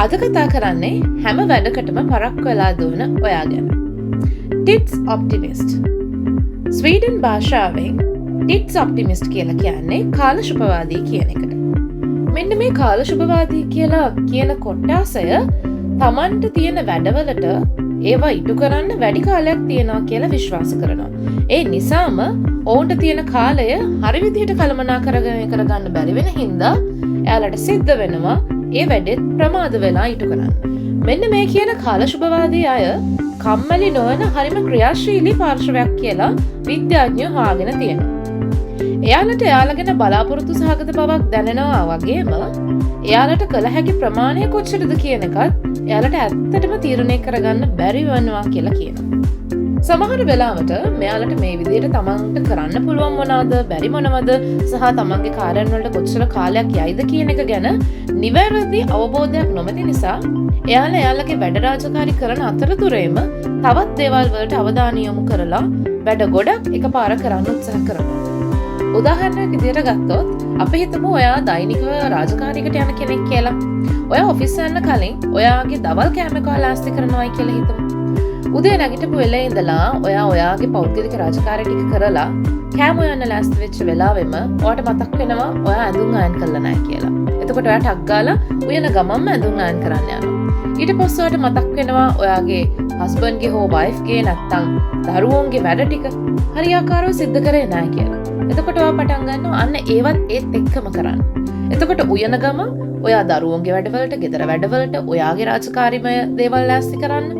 අද කතා කරන්නේ හැම වැඩකටම පරක්කු වෙලා දුවන ඔයා ගැන. ටිට්ස් ඔප්ටිමිස්ට්. ස්වීඩන් භාෂාවෙන් ටිට්ස් ඔප්ටිමිස්ට් කියලා කියන්නේ කාලශුභවාදී කියන එකට. මෙන්න මේ කාලශුභවාදී කියලා කියන කොටාසය තමන්ට තියෙන වැඩවලට ඒවා ඉටු කරන්න වැඩි කාලයක් තියෙනවා කියලා විශ්වාස කරනවා. ඒ නිසාම ඔවුන්ට තියෙන කාලය හරි විදිහට කරගන්න බැරි වෙන හින්දා එයාලට සිද්ධ වෙනවා ඒ වැඩෙත් ප්‍රමාද වෙලා ඉටු කරන්න. මෙන්න මේ කියන කාලශුභවාදී අය කම්මැලි නොවන හරිම ක්‍රියාශීලී පාර්ශවයක් කියලා විද්‍යාඥයෝ හොයාගෙන තියෙනවා. එයාලට එයාලගෙන බලාපොරොත්තු සහගත බවක් දැනෙනවා වගේම එයාලට කළ හැකි ප්‍රමාණය කොච්චරද කියන එකත් එයාලට ඇත්තටම තීරණය කරගන්න බැරි වෙනවා කියලා කියනවා. සමහර වෙලාවට මෙයාලට මේ විදිහට තමන්ට කරන්න පුළුවන් මොනවද බැරි මොනවද සහ තමන්ගේ කාර්යයන් වලට කොච්චර කාලයක් යයිද කියන එක ගැන නිවැරදි අවබෝධයක් නොමැති නිසා එයාලා එයාලගේ වැඩ රාජකාරී කරන අතරතුරේම තවත් දේවල් වලට අවධානය යොමු කරලා වැඩ ගොඩක් එකපාර කරන්න උත්සාහ කරනවා. උදාහරණයක් විදිහට ගත්තොත් අපි හිතමු ඔයා දෛනිකව රාජකාරියකට යන කෙනෙක් කියලා. ඔයා ඔෆිස් යන්න කලින් ඔයාගේ දවල් කෑම කාලාස්ති කරනවායි කියලා හිතමු. උදේ නැගිටපු වෙලේ ඉඳලා ඔයාගේ පෞද්ගලික රාජකාරිය ටික කරලා කෑම යන්න ලෑස්ති වෙච්ච වෙලාවෙම ඔයාට මතක් වෙනවා ඔයා ඇඳුම් අයන් කළා නැහැ කියලා. එතකොට ඔයා ටක් ගාලා උයන ගමන්ම ඇඳුම් අයන් කරන්න යනවා. ඊට පස්සේ ඔයාට මතක් වෙනවා ඔයාගේ හස්බන්ඩ්ගේ හෝ වයිෆ්ගේ නැත්තම් දරුවෝන්ගේ වැඩ ටික හරියාකාරව සිද්ධ කරේ නැහැ කියලා. එතකොට ඔයා පටන් ගන්නවා අන්න ඒවත් ඒත් එක්කම කරන්න. එතකොට උයන ගම ඔයා දරුවෝන්ගේ වැඩවලට, ගෙදර වැඩවලට, ඔයාගේ රාජකාරීමය දේවල් ලෑස්ති කරන්න.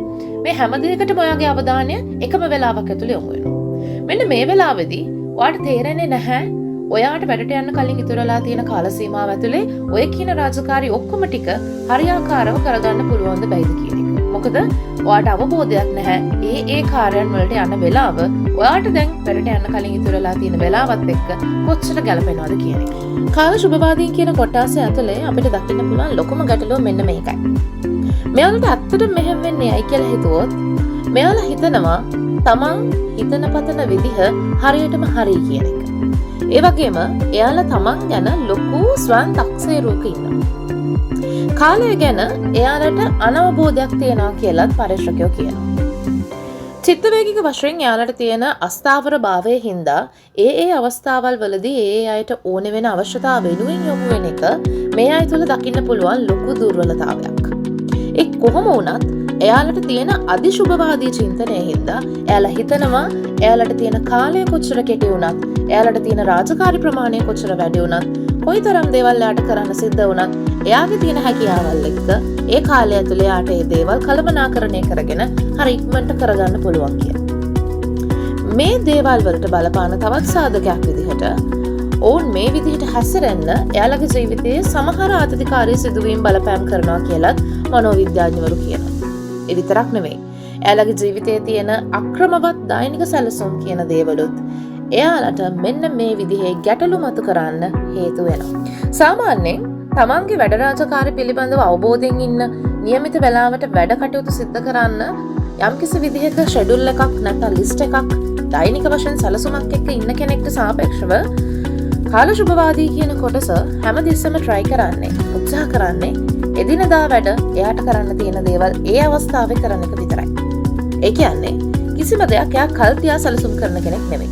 මේ හැම දෙයකටම ඔයාගේ අවධානය එකම වෙලාවක ඇතුලේ යොමු වෙනවා. මෙන්න මේ වෙලාවේදී ඔයාට තේරෙන්නේ නැහැ ඔයාට වැඩට යන්න කලින් ඉතුරුලා තියෙන කාල සීමාව ඇතුලේ ඔය කියන රාජකාරී ඔක්කොම ටික හරියාකාරව කරගන්න පුළුවන්ද බැයිද කියන එක. මොකද ඔයාට අවබෝධයක් නැහැ ඒ කාර්යයන් වලට යන වෙලාව ඔයාට දැන් වැඩට යන්න කලින් ඉතුරුලා තියෙන වෙලාවත් එක්ක කොච්චර ගැලපෙනවද කියන එක. කාල සුභවාදීන් කියන කොටස ඇතුලේ අපිට දකින්න පුළුවන් ලොකුම ගැටලුව මෙන්න මේකයි. මෙයාලට ඇත්තටම මෙහෙම වෙන්නේ ඇයි කියලා හිතුවොත් මෙයාලා හිතනවා තමන් හිතන පතන විදිහ හරියටම හරි කියන එක. ඒ වගේම එයාලා තමන් ගැන ලොකු ස්වයං තක්සේරුවක ඉන්නවා. කාලය ගැන එයාලට අනවබෝධයක් තියෙනවා කියලාත් පරීක්ෂකයෝ කියනවා. චිත්තවේගික වශයෙන් එයාලට තියෙන අස්ථාවර භාවයේ හින්දා ඒ අවස්ථාවල් වලදී ඒ අයට ඕන වෙන අවශ්‍යතාව වෙනුවෙන් යොමු වෙන එක මේ අය තුළ දකින්න පුළුවන් ලොකු දුර්වලතාවයක්. ඒ කොහොම වුණත් එයාලට තියෙන අධිශුභවාදී චින්තනය හින්දා එයාලා හිතනවා එයාලට තියෙන කාලය කොච්චර කෙටි වුණත් එයාලට තියෙන රාජකාරී ප්‍රමාණය කොච්චර වැඩි වුණත් කොයිතරම් දේවල් එයාට කරන්න සිද්ධ වුණත් එයාගේ තියෙන හැකියාවල් එක්ක ඒ කාලය ඇතුලේ එයාට ඒ දේවල් කළමනාකරණය කරගෙන හරි ඉක්මනට කරගන්න පුළුවන් කියලා. මේ දේවල් වලට බලපාන තවත් සාධකයක් විදිහට ඔවුන් මේ විදිහට හැසිරෙන්න එයාලගේ ජීවිතයේ සමහර ආතතිකාරී සිදුවීම් බලපෑම් කරනවා කියලත් මනෝවිද්‍යාඥවරු කියනවා. ඒ විතරක් නෙවෙයි. එයාලගේ ජීවිතයේ තියෙන අක්‍රමවත් දෛනික සැලසුම් කියන දේවලුත් එයාලට මෙන්න මේ විදිහේ ගැටලු මතු කරන්න හේතු වෙනවා. සාමාන්‍යයෙන් තමන්ගේ වැඩ රාජකාරී පිළිබඳව අවබෝධයෙන් ඉන්න નિયમિત වෙලාවට වැඩ කටයුතු සිද්ධ කරන්න යම්කිසි විදිහක ෂෙඩියුල් එකක් නැත්නම් ලිස්ට් එකක් දෛනික වශයෙන් සැලසුමක් එක්ක ඉන්න කෙනෙක්ට සාපේක්ෂව කාලශුභවාදී කියන කොටස හැමතිස්සෙම try කරන්නේ උත්සාහ කරන්නේ එදිනදා වැඩ එයාට කරන්න තියෙන දේවල් ඒ අවස්ථාවේ කරන එක විතරයි. ඒ කියන්නේ කිසිම දෙයක් එයා කල්තියා සැලසුම් කරන කෙනෙක් නෙමෙයි.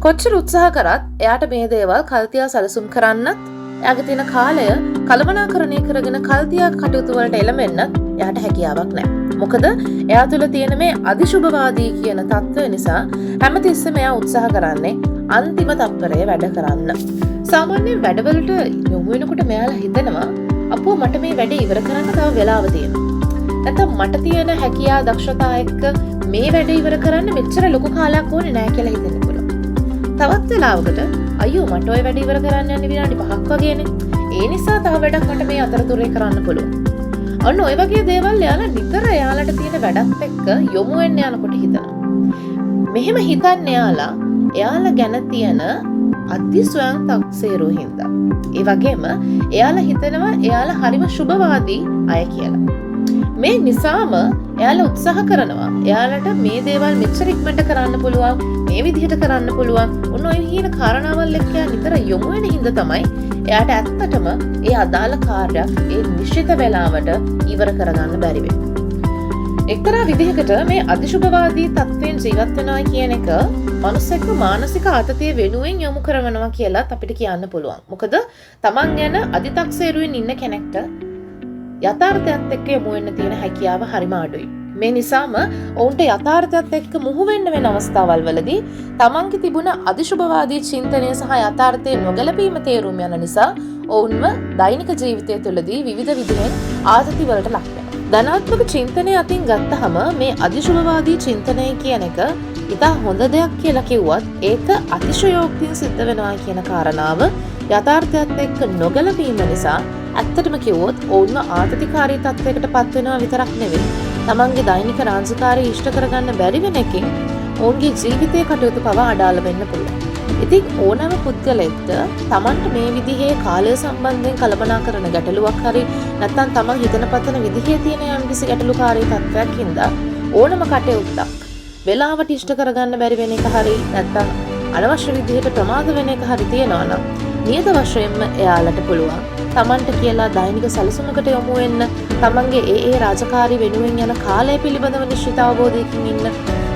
කොච්චර උත්සාහ කරත් එයාට මේ දේවල් කල්තියා සැලසුම් කරන්නත් එයාගේ තියෙන කාලය කළමනාකරණය කරගෙන කල්තියා කටයුතු වලට එළඹෙන්නත් එයාට හැකියාවක් නැහැ. මොකද එයා තුළ තියෙන මේ අධිශුභවාදී කියන தত্ত্বය නිසා හැමතිස්සෙම එයා උත්සාහ කරන්නේ අන්තිම තත්පරේ වැඩ කරන්න. සාමාන්‍යයෙන් වැඩවලට යොමු වෙනකොට මෙයාලා හිතනවා අපෝ මට මේ වැඩේ ඉවර කරන්න තව වෙලාව තියෙනවා. නැත්නම් මට තියෙන හැකියාව දක්ෂතා එක්ක මේ වැඩේ ඉවර කරන්න මෙච්චර ලොකු කාලයක් ඕනේ නැහැ කියලා හිතෙන්න පුළුවන්. තවත් වෙලාවකට අයියෝ මට ওই වැඩ ඉවර කරන්න යන්න විනාඩි 5ක් වගේනේ. ඒ නිසා තව වැඩක් මට මේ අතරතුරේ කරන්න පුළුවන්. අන්න ඔය වගේ දේවල් එයාලා නිතර එයාලට තියෙන වැඩත් එක්ක යොමු වෙන්න යනකොට හිතනවා. මෙහෙම හිතන්නේ එයාලා ගැන තියෙන අධි ස්වයං තක්සේරුව හින්දා. ඒ වගේම එයාලා හිතනවා එයාලා හරිම සුභවාදී අය කියලා. මේ නිසාම එයාලා උත්සාහ කරනවා එයාලට මේ දේවල් මෙච්චර ඉක්මනට කරන්න පුළුවන් මේ විදිහට කරන්න පුළුවන් ඔන්න ඔය කියන කාරණාවල් එක්ක නිතර යොමු වෙන හින්දා තමයි එයාට ඇත්තටම ඒ අදාළ කාර්යයක් ඒ නිශ්චිත වෙලාවට ඉවර කරගන්න බැරි වෙන්නේ. එක්තරා විදිහකට මේ අතිශුභවාදී තත්ත්වයෙන් ජීවත් වෙනවා කියන එක මනුස්සෙක්ව මානසික ආතතිය වෙනුවෙන් යොමු කරනවා කියලාත් අපිට කියන්න පුළුවන්. මොකද තමන් ගැන අදි탁සේරුවෙන් ඉන්න කෙනෙක්ට යථාර්ථයත් එක්ක යොමු වෙන්න තියෙන හැකියාව හරිම අඩුයි. මේ නිසාම ඔවුන්ට යථාර්ථයත් එක්ක මුහු වෙන්න වෙන අවස්ථාවල් වලදී තමන්ගේ තිබුණ අදිශුභවාදී චින්තනය සහ යථාර්ථයේ නොගැලපීම තේරුම් යන නිසා ඔවුන්ව දෛනික ජීවිතය තුළදී විවිධ විදිහෙන් ආතති වලට ලක් වෙනවා. ධනාත්මක චින්තනය අතින් ගත්තහම මේ අදිශුභවාදී චින්තනය කියන එක ඉතා හොඳ දෙයක් කියලා කිව්වත් ඒක අතිශයෝක්තියෙන් සිද්ධ වෙනවා කියන කාරණාව යථාර්ථයත් එක්ක නොගැලපීම නිසා ඇත්තටම කිව්වොත් ඔවුන්ව ආතතිකාරී තත්ත්වයකට පත් වෙනවා විතරක් නෙවෙයි තමන්ගේ දෛනික රාජකාරී ඉෂ්ට කරගන්න බැරි වෙන එකෙන් ඔවුන්ගේ ජීවිතයේ කටයුතු පවා අඩාල වෙන්න පුළුවන්. ඉතින් ඕනෑම පුද්ගලෙක්ට තමන්ට මේ විදිහේ කාලය සම්බන්ධයෙන් කල්පනා කරන ගැටලුවක් හරි නැත්නම් තමන් හිතන පතන විදිහේ තියෙන යම්කිසි ගැටලුකාරී තත්ත්වයක් හින්දා ඕනම කටයුත්තක් වෙලාවට ඉෂ්ට කරගන්න බැරි වෙන එක හරි නැත්නම් අනවශ්‍ය විදිහට ප්‍රමාද වෙන එක හරි තියෙනවා නම් නියත වශයෙන්ම එයාලට පුළුවන් තමන්ට කියලා දෛනික සැලසුමකට යොමු වෙන්න තමන්ගේ ඒ රාජකාරී වෙනුවෙන් යන කාලය පිළිබඳව නිශ්චිත අවබෝධයකින් ඉන්න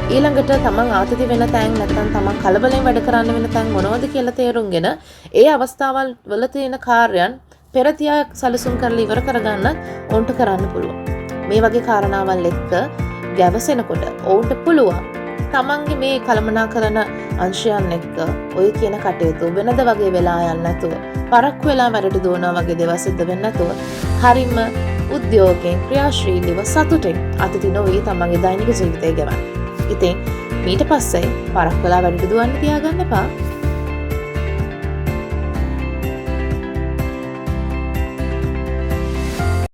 ඊළඟට තමන් ආතති වෙන තැන් නැත්නම් තමන් කලබලෙන් වැඩ කරන්න වෙන තැන් මොනවද කියලා තේරුම්ගෙන ඒ අවස්ථාවල් වල තියෙන කාර්යයන් පෙරතියා සැලසුම් කරලා ඉවර කරගන්නත් ඔවුන්ට කරන්න පුළුවන්. මේ වගේ කාරණාවල් එක්ක ගැවසෙනකොට ඔවුන්ට පුළුවන් තමන්ගේ මේ කළමනාකරන අංශයන් එක්ක ඔය කියන කටයුතු වෙනද වගේ වෙලා යන්නේ නැතුව පරක්කු වෙලා වැඩට දුවනවා වගේ දේවල් සිද්ධ වෙන්නේ නැතුව හරිම උද්‍යෝගයෙන් ක්‍රියාශීලීව සතුටින් අතති නොවි තමන්ගේ දෛනික ජීවිතය ගෙවන්න. ඉතින් ඊට පස්සේ පරක්කු වෙලා වැඩට දුවන්න තියාගන්න එපා.